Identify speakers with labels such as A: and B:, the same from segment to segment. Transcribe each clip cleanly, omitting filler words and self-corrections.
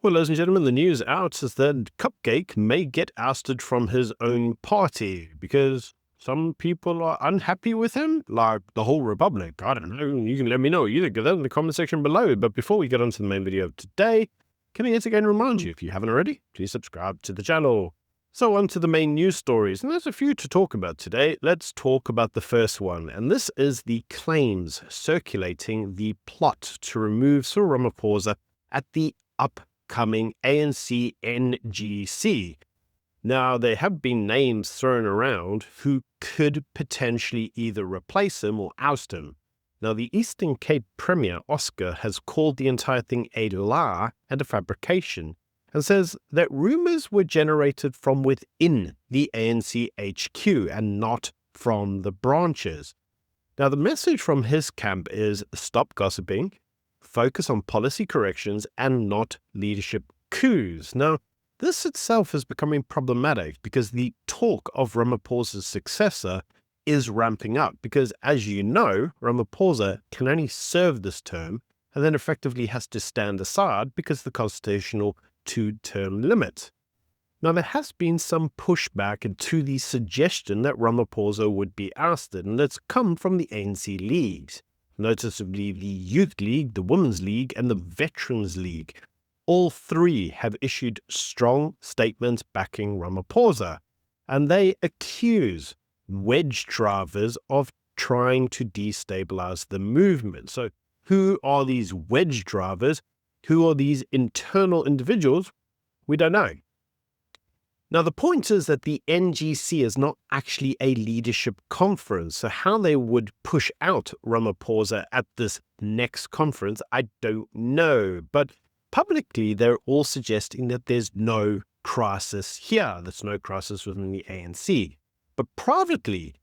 A: Well, ladies and gentlemen, the news out is that Cupcake may get ousted from his own party because some people are unhappy with him, like the whole Republic. I don't know. You can let me know. You can get that in the comment section below. But before we get on to the main video of today, can I yet again remind you, if you haven't already, please subscribe to the channel. So on to the main news stories, and there's a few to talk about today. Let's talk about the first one, and this is the claims circulating the plot to remove Cyril Ramaphosa at the upcoming ANC NGC. Now, there have been names thrown around who could potentially either replace him or oust him. Now, the Eastern Cape Premier, Oscar, has called the entire thing a lie and a fabrication, and says that rumours were generated from within the ANC HQ and not from the branches. Now, the message from his camp is stop gossiping, focus on policy corrections, and not leadership coups. Now, this itself is becoming problematic because the talk of Ramaphosa's successor is ramping up because, as you know, Ramaphosa can only serve this term and then effectively has to stand aside because of the constitutional two-term limit. Now, there has been some pushback to the suggestion that Ramaphosa would be ousted, and it's come from the ANC leagues, noticeably the Youth League, the Women's League, and the Veterans League. All three have issued strong statements backing Ramaphosa, and they accuse wedge drivers of trying to destabilize the movement. So who are these wedge drivers? Who are these internal individuals? We don't know. Now, the point is that the NGC is not actually a leadership conference, so how they would push out Ramaphosa at this next conference, I don't know. But publicly, they're all suggesting that there's no crisis here, there's no crisis within the ANC. But privately,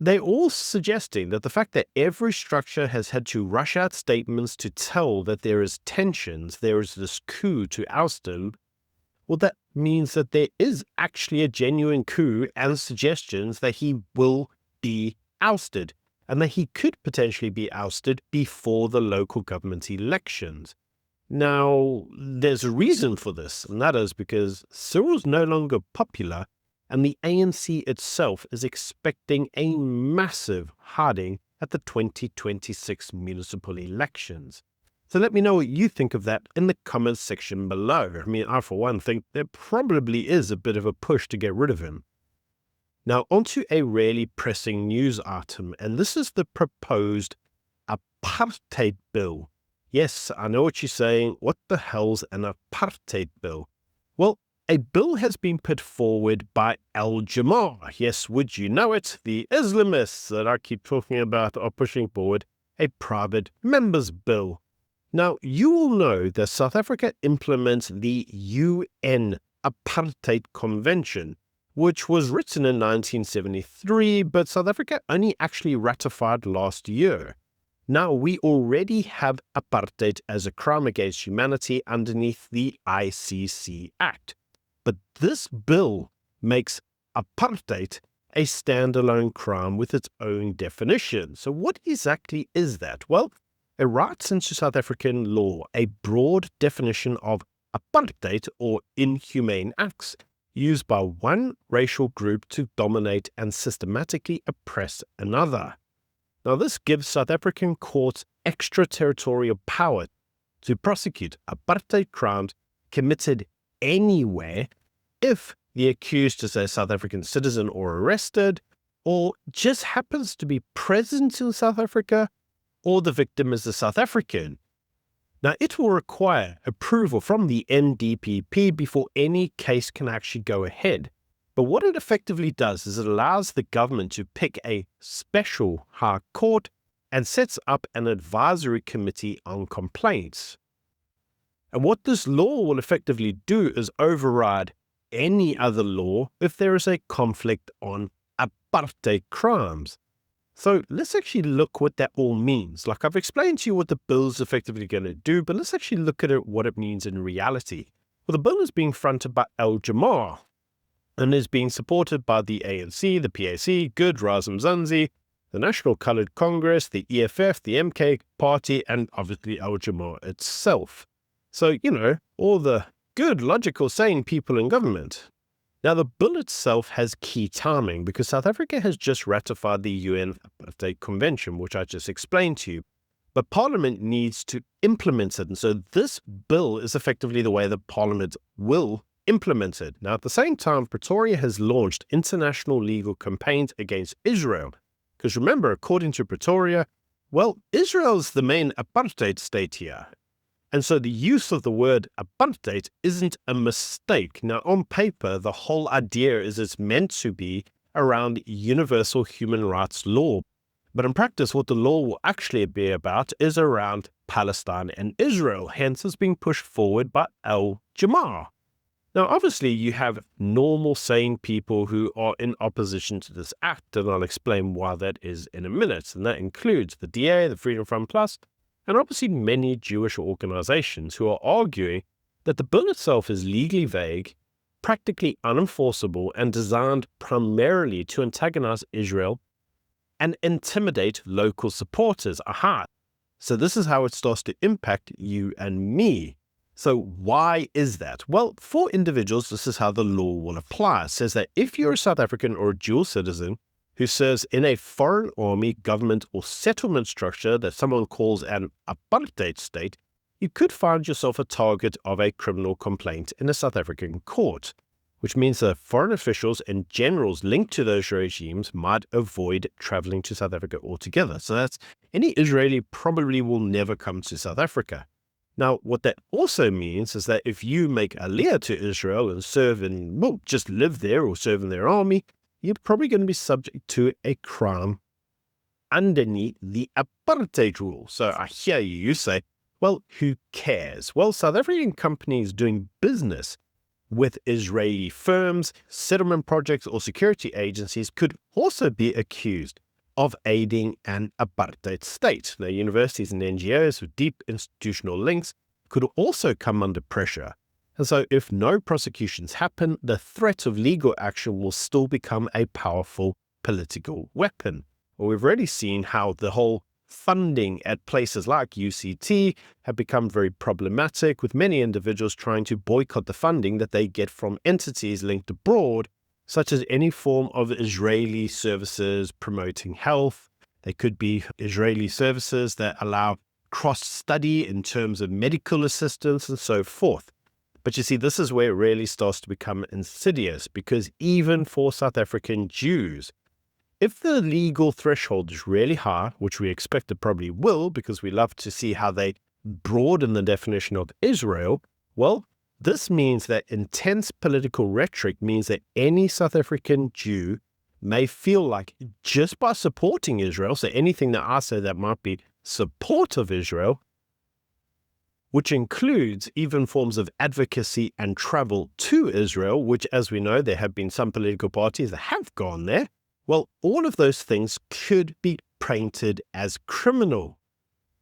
A: they're all suggesting that the fact that every structure has had to rush out statements to tell that there is tensions, there is this coup to oust him, well, that means that there is actually a genuine coup and suggestions that he will be ousted, and that he could potentially be ousted before the local government elections. Now, there's a reason for this, and that is because Cyril's no longer popular, and the ANC itself is expecting a massive hiding at the 2026 municipal elections. So let me know what you think of that in the comments section below. I mean, I for one think there probably is a bit of a push to get rid of him. Now, onto a really pressing news item, and this is the proposed Apartheid bill. Yes, I know what you're saying. What the hell's an Apartheid bill? Well, a bill has been put forward by Al Jamaa. Yes, would you know it? The Islamists that I keep talking about are pushing forward a private members bill. Now, you will know that South Africa implements the UN Apartheid Convention, which was written in 1973, but South Africa only actually ratified last year. Now, we already have apartheid as a crime against humanity underneath the ICC Act. But this bill makes apartheid a standalone crime with its own definition. So what exactly is that? Well, it writes into South African law a broad definition of apartheid, or inhumane acts, used by one racial group to dominate and systematically oppress another. Now, this gives South African courts extraterritorial power to prosecute apartheid crimes committed anywhere if the accused is a South African citizen or arrested, or just happens to be present in South Africa, or the victim is a South African. Now, it will require approval from the NDPP before any case can actually go ahead. But what it effectively does is it allows the government to pick a special high court and sets up an advisory committee on complaints. And what this law will effectively do is override any other law if there is a conflict on apartheid crimes. So let's actually look what that all means. Like, I've explained to you what the bill is effectively going to do, but let's actually look at what it means in reality. Well, the bill is being fronted by Al Jamaa and is being supported by the ANC, the PAC, Good, Razum Zanzi, the National Coloured Congress, the EFF, the MK Party, and obviously Al Jamaa itself. So, you know, all the good, logical, sane people in government. Now, the bill itself has key timing because South Africa has just ratified the UN Apartheid Convention, which I just explained to you. But Parliament needs to implement it. And so this bill is effectively the way that Parliament will implement it. Now, at the same time, Pretoria has launched international legal campaigns against Israel. Because remember, according to Pretoria, well, Israel is the main apartheid state here. And so the use of the word apartheid isn't a mistake. Now, on paper, the whole idea is it's meant to be around universal human rights law. But in practice, what the law will actually be about is around Palestine and Israel. Hence, it's being pushed forward by Al-Jamar. Now, obviously, you have normal, sane people who are in opposition to this act, and I'll explain why that is in a minute. And that includes the DA, the Freedom Front Plus, and obviously many Jewish organizations who are arguing that the bill itself is legally vague, practically unenforceable, and designed primarily to antagonize Israel and intimidate local supporters. Aha! So this is how it starts to impact you and me. So why is that? Well, for individuals, this is how the law will apply. It says that if you're a South African or a dual citizen who serves in a foreign army, government, or settlement structure that someone calls an apartheid state, you could find yourself a target of a criminal complaint in a South African court, which means that foreign officials and generals linked to those regimes might avoid traveling to South Africa altogether. So that's any Israeli probably will never come to South Africa. Now, what that also means is that if you make aliyah to Israel and serve in, well, just live there or serve in their army, you're probably going to be subject to a crime underneath the apartheid rule. So I hear you say, well, who cares? Well, South African companies doing business with Israeli firms, settlement projects, or security agencies could also be accused of aiding an apartheid state. Now, universities and NGOs with deep institutional links could also come under pressure. And so if no prosecutions happen, the threat of legal action will still become a powerful political weapon. Well, we've already seen how the whole funding at places like UCT have become very problematic, with many individuals trying to boycott the funding that they get from entities linked abroad, such as any form of Israeli services promoting health. They could be Israeli services that allow cross-study in terms of medical assistance and so forth. But you see, this is where it really starts to become insidious, because even for South African Jews, if the legal threshold is really high, which we expect it probably will, because we love to see how they broaden the definition of Israel, well, this means that intense political rhetoric means that any South African Jew may feel like just by supporting Israel, so anything that I say that might be support of Israel, which includes even forms of advocacy and travel to Israel, which, as we know, there have been some political parties that have gone there. Well, all of those things could be painted as criminal.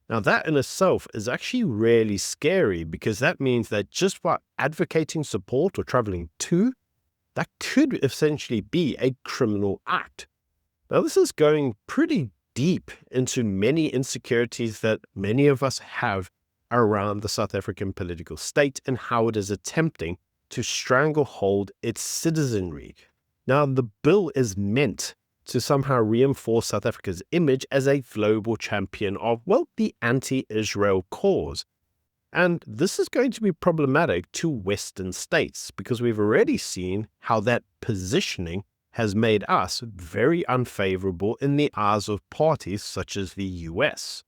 A: Now, that in itself is actually really scary, because that means that just by advocating support or traveling to, that could essentially be a criminal act. Now, this is going pretty deep into many insecurities that many of us have around the South African political state and how it is attempting to stranglehold its citizenry. Now, the bill is meant to somehow reinforce South Africa's image as a global champion of, well, the anti-Israel cause. And this is going to be problematic to Western states, because we've already seen how that positioning has made us very unfavorable in the eyes of parties such as the US.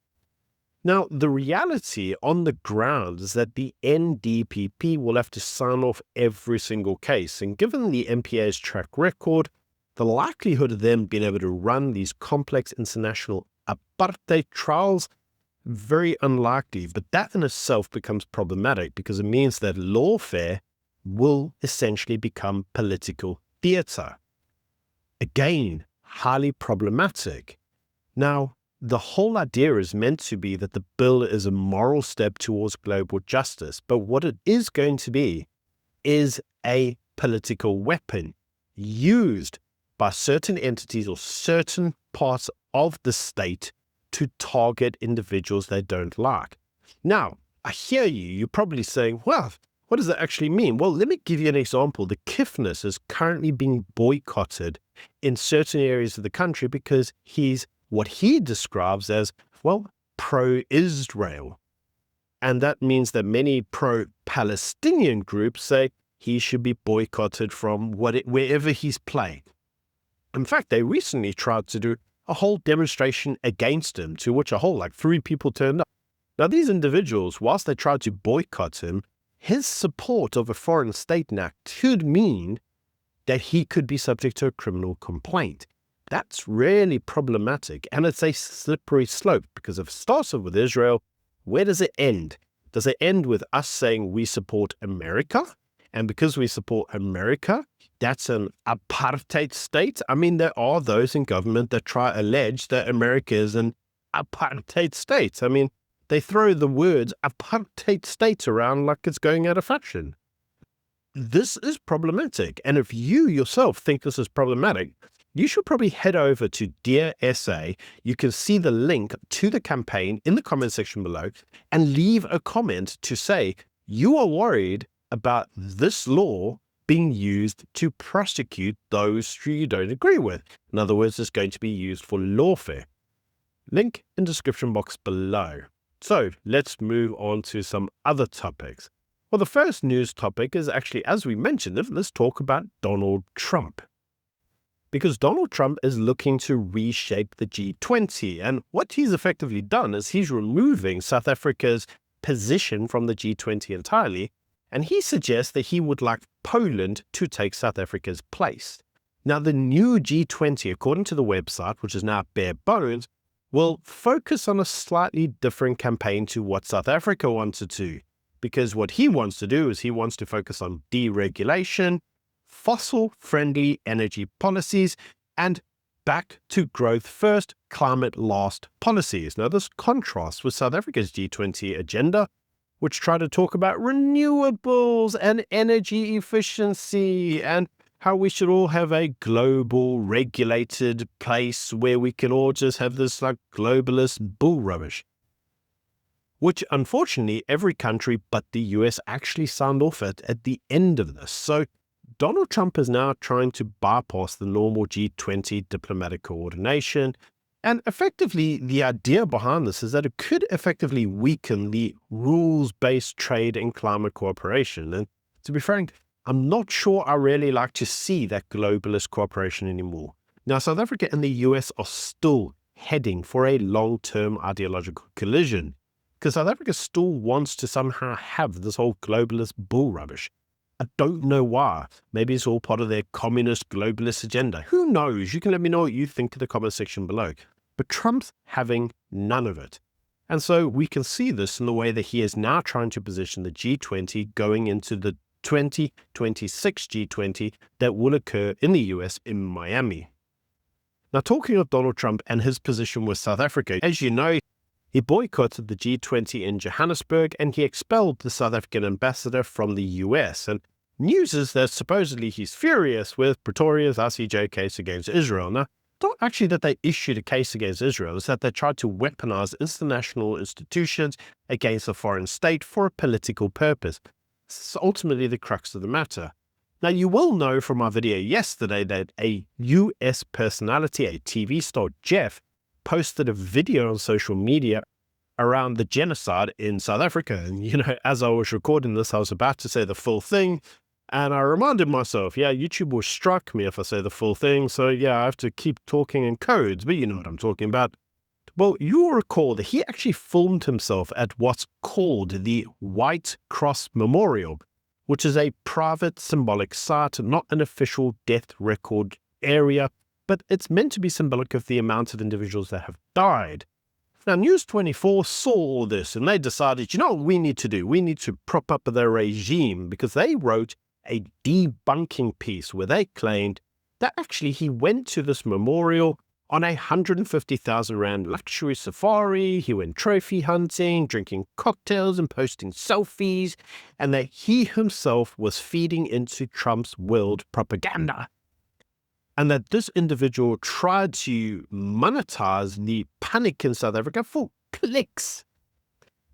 A: Now, the reality on the ground is that the NDPP will have to sign off every single case, and given the NPA's track record, the likelihood of them being able to run these complex international apartheid trials, very unlikely. But that in itself becomes problematic, because it means that lawfare will essentially become political theater. Again, highly problematic. Now, the whole idea is meant to be that the bill is a moral step towards global justice, but what it is going to be is a political weapon used by certain entities or certain parts of the state to target individuals they don't like. Now, I hear you. You're probably saying, well, What does that actually mean? Well, let me give you an example. The Kifness is currently being boycotted in certain areas of the country because he's what he describes as, well, pro-Israel. And that means that many pro-Palestinian groups say he should be boycotted from wherever he's playing. In fact, they recently tried to do a whole demonstration against him, to which a whole 3 people turned up. Now, these individuals, whilst they tried to boycott him, his support of a foreign state now could mean that he could be subject to a criminal complaint. That's really problematic, and it's a slippery slope, because if it starts off with Israel, where does it end? Does it end with us saying we support America? And because we support America, that's an apartheid state? I mean, there are those in government that try to allege that America is an apartheid state. I mean, they throw the words apartheid state around like it's going out of fashion. This is problematic. And if you yourself think this is problematic, you should probably head over to Dear SA. You can see the link to the campaign in the comment section below and leave a comment to say you are worried about this law being used to prosecute those who you don't agree with. In other words, it's going to be used for lawfare. Link in description box below. So let's move on to some other topics. Well, the first news topic is actually, as we mentioned it, let's talk about Donald Trump. Because Donald Trump is looking to reshape the G20, and what he's effectively done is he's removing South Africa's position from the G20 entirely, and he suggests that he would like Poland to take South Africa's place. Now, the new G20, according to the website, which is now bare bones, will focus on a slightly different campaign to what South Africa wanted to, because what he wants to do is he wants to focus on deregulation, fossil-friendly energy policies, and back to growth first, climate last policies. Now, this contrasts with South Africa's G20 agenda, which try to talk about renewables and energy efficiency and how we should all have a global regulated place where we can all just have this globalist bull rubbish, which unfortunately every country but the US actually signed off at the end of this. So Donald Trump is now trying to bypass the normal G20 diplomatic coordination. And effectively, the idea behind this is that it could effectively weaken the rules-based trade and climate cooperation. And to be frank, I'm not sure I really like to see that globalist cooperation anymore. Now, South Africa and the US are still heading for a long-term ideological collision, because South Africa still wants to somehow have this whole globalist bull rubbish. I don't know why. Maybe it's all part of their communist globalist agenda. Who knows? You can let me know what you think in the comment section below. But Trump's having none of it. And so we can see this in the way that he is now trying to position the G20 going into the 2026 G20 that will occur in the US in Miami. Now, talking of Donald Trump and his position with South Africa, as you know, he boycotted the G20 in Johannesburg and he expelled the South African ambassador from the US. And news is that supposedly he's furious with Pretoria's ICJ case against Israel. Now, not actually that they issued a case against Israel, it's that they tried to weaponize international institutions against a foreign state for a political purpose. This is ultimately the crux of the matter. Now, you will know from our video yesterday that a US personality, a TV star, Jeff, posted a video on social media around the genocide in South Africa. And, as I was recording this, I was about to say the full thing. And I reminded myself, YouTube will strike me if I say the full thing. So, I have to keep talking in codes, but you know what I'm talking about. Well, you'll recall that he actually filmed himself at what's called the White Cross Memorial, which is a private symbolic site, not an official death record area, but it's meant to be symbolic of the amount of individuals that have died. Now, News 24 saw all this and they decided, what we need to do? We need to prop up the regime, because they wrote a debunking piece where they claimed that actually he went to this memorial on a 150,000 Rand luxury safari. He went trophy hunting, drinking cocktails and posting selfies, and that he himself was feeding into Trump's world propaganda. And that this individual tried to monetize the panic in South Africa for clicks.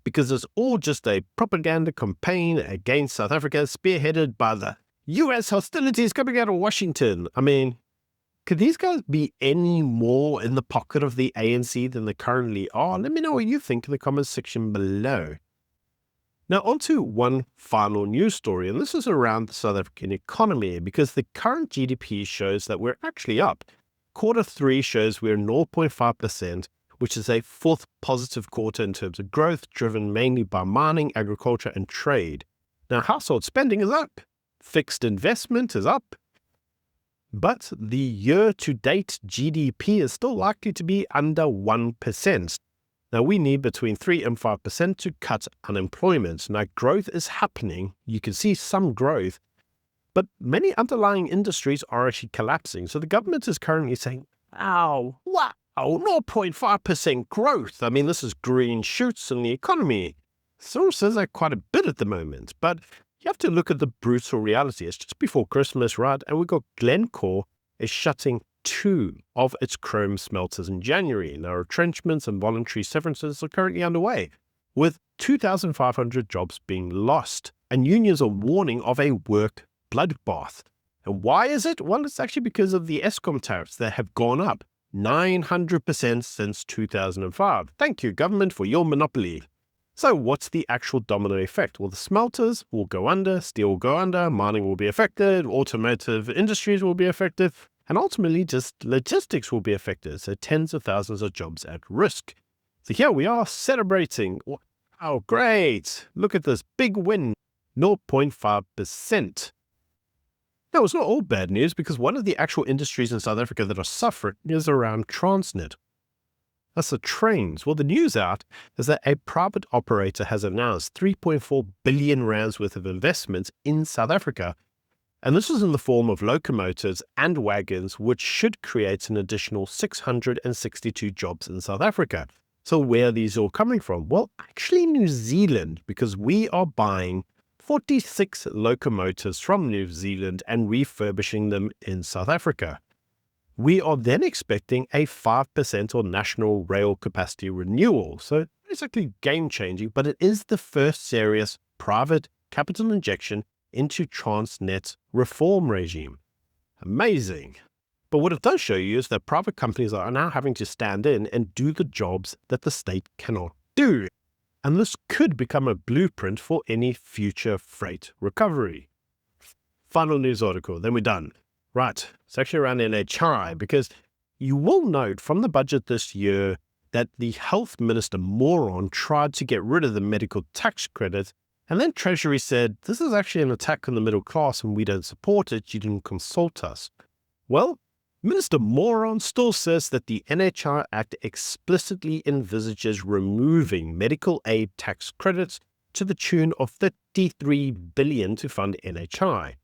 A: because it's all just a propaganda campaign against South Africa spearheaded by the US hostilities coming out of Washington. I mean, could these guys be any more in the pocket of the ANC than they currently are? Let me know what you think in the comments section below. Now, on to one final news story, and this is around the South African economy, because the current GDP shows that we're actually up. Q3 shows we're 0.5%, which is a fourth positive quarter in terms of growth, driven mainly by mining, agriculture, and trade. Now, household spending is up, fixed investment is up, but the year-to-date GDP is still likely to be under 1%. Now, we need between 3 and 5% to cut unemployment. Now, growth is happening. You can see some growth, but many underlying industries are actually collapsing. So the government is currently saying, wow, 0.5% growth. I mean, this is green shoots in the economy. Sources are quite a bit at the moment, but you have to look at the brutal reality. It's just before Christmas, right? And we've got Glencore is shutting 2 of its chrome smelters in January. Now, retrenchments and voluntary severances are currently underway, with 2,500 jobs being lost. And unions are warning of a work bloodbath. And why is it? Well, it's actually because of the Eskom tariffs that have gone up 900% since 2005. Thank you, government, for your monopoly. So what's the actual domino effect? Well, the smelters will go under, steel will go under, mining will be affected, automotive industries will be affected, and ultimately just logistics will be affected. So tens of thousands of jobs at risk. So here we are celebrating. Wow, great. Look at this big win, 0.5%. Now, it's not all bad news, because one of the actual industries in South Africa that are suffering is around Transnet. That's the trains. Well, the news out is that a private operator has announced 3.4 billion rands worth of investments in South Africa. And this is in the form of locomotives and wagons, which should create an additional 662 jobs in South Africa. So where are these all coming from? Well, actually New Zealand, because we are buying 46 locomotives from New Zealand and refurbishing them in South Africa. We are then expecting a 5% on national rail capacity renewal. So basically game-changing, but it is the first serious private capital injection into Transnet's reform regime. Amazing. But what it does show you is that private companies are now having to stand in and do the jobs that the state cannot do. And this could become a blueprint for any future freight recovery. Final news article, then we're done. Right, it's actually around NHI, because you will note from the budget this year that the health minister moron tried to get rid of the medical tax credit, and then Treasury said, this is actually an attack on the middle class and we don't support it, you didn't consult us. Well, Minister Moron still says that the NHI Act explicitly envisages removing medical aid tax credits to the tune of 33 billion to fund NHI.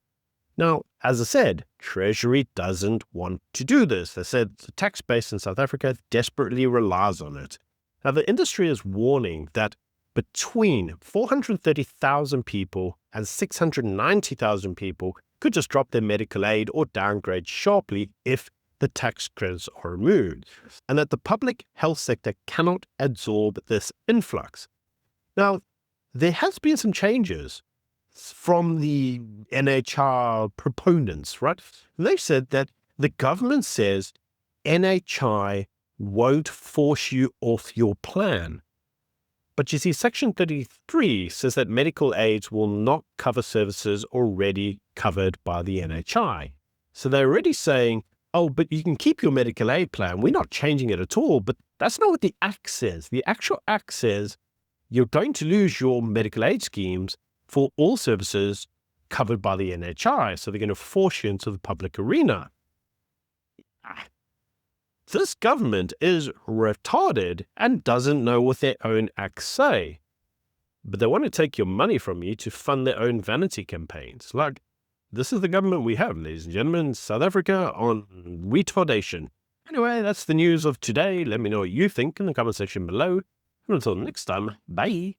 A: Now, as I said, Treasury doesn't want to do this. They said the tax base in South Africa desperately relies on it. Now, the industry is warning that between 430,000 people and 690,000 people could just drop their medical aid or downgrade sharply if the tax credits are removed, and that the public health sector cannot absorb this influx. Now, there has been some changes from the NHI proponents, right? They said that the government says NHI won't force you off your plan. But you see, Section 33 says that medical aids will not cover services already covered by the NHI. So they're already saying, oh, but you can keep your medical aid plan. We're not changing it at all. But that's not what the Act says. The actual Act says you're going to lose your medical aid schemes for all services covered by the NHI. So they're going to force you into the public arena. This government is retarded and doesn't know what their own acts say. But they want to take your money from you to fund their own vanity campaigns. Like, this is the government we have, ladies and gentlemen. South Africa on retardation. Anyway, that's the news of today. Let me know what you think in the comment section below. And until next time, bye.